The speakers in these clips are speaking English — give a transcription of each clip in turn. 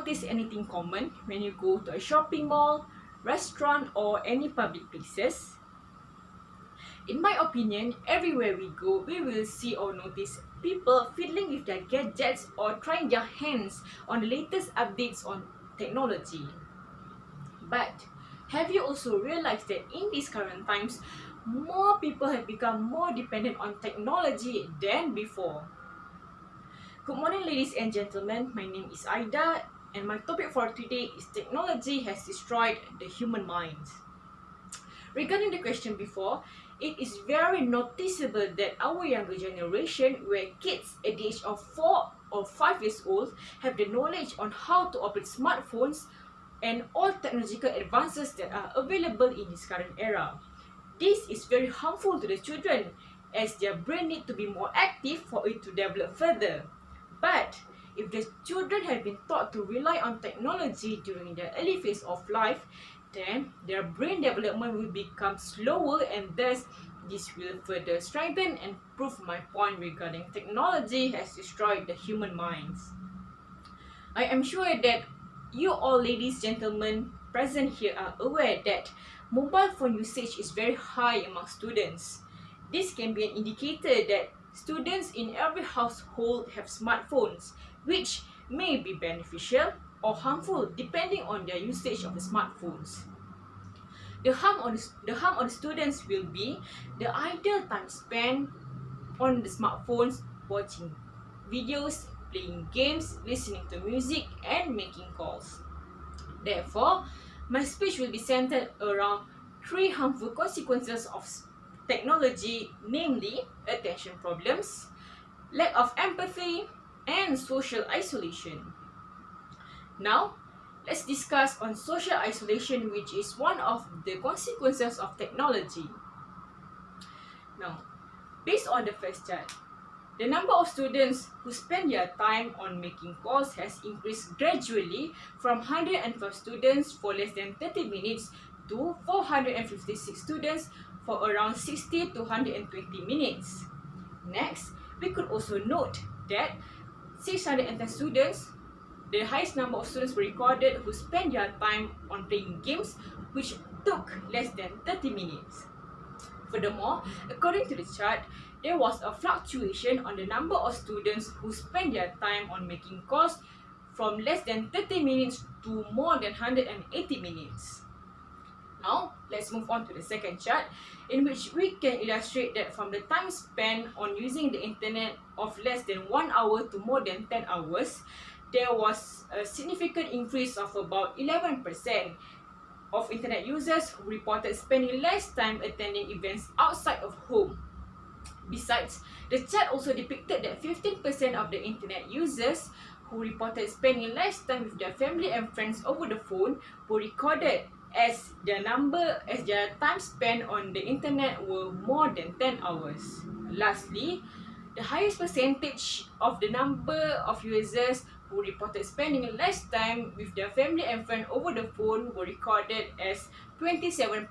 notice anything common when you go to a shopping mall, restaurant, or any public places? In my opinion, everywhere we go, we will see or notice people fiddling with their gadgets or trying their hands on the latest updates on technology. But have you also realized that in these current times, more people have become more dependent on technology than before? Good morning, ladies and gentlemen. My name is Aida, and my topic for today is technology has destroyed the human mind. Regarding the question before, it is very noticeable that our younger generation, where kids at the age of 4 or 5 years old, have the knowledge on how to operate smartphones and all technological advances that are available in this current era. This is very harmful to the children, as their brain need to be more active for it to develop further. But if the children have been taught to rely on technology during their early phase of life, then their brain development will become slower, and thus this will further strengthen and prove my point regarding technology has destroyed the human minds. I am sure that you all ladies, gentlemen present here are aware that mobile phone usage is very high among students. This can be an indicator that students in every household have smartphones, which may be beneficial or harmful depending on their usage of the smartphones. The harm on the students will be the idle time spent on the smartphones, watching videos, playing games, listening to music, and making calls. Therefore, my speech will be centered around 3 harmful consequences of technology, namely attention problems, lack of empathy, and social isolation. Now, let's discuss on social isolation, which is one of the consequences of technology. Now, based on the first chart, the number of students who spend their time on making calls has increased gradually from 112 students for less than 30 minutes to 456 students for around 60 to 120 minutes. Next, we could also note that 610 students, the highest number of students were recorded who spent their time on playing games, which took less than 30 minutes. Furthermore, according to the chart, there was a fluctuation on the number of students who spent their time on making calls from less than 30 minutes to more than 180 minutes. Now, let's move on to the second chart, in which we can illustrate that from the time spent on using the internet of less than 1 hour to more than 10 hours, there was a significant increase of about 11% of internet users who reported spending less time attending events outside of home. Besides, the chart also depicted that 15% of the internet users who reported spending less time with their family and friends over the phone were recorded as their time spent on the internet were more than 10 hours. Lastly, the highest percentage of the number of users who reported spending less time with their family and friends over the phone were recorded as 27%.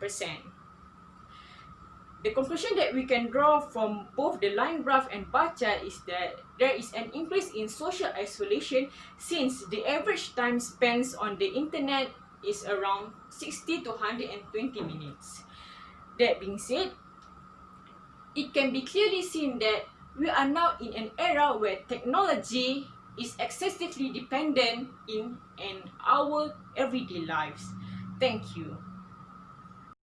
The conclusion that we can draw from both the line graph and bar chart is that there is an increase in social isolation, since the average time spent on the internet is around 60 to 120 minutes. That being said, it can be clearly seen that we are now in an era where technology is excessively dependent in our everyday lives. Thank you.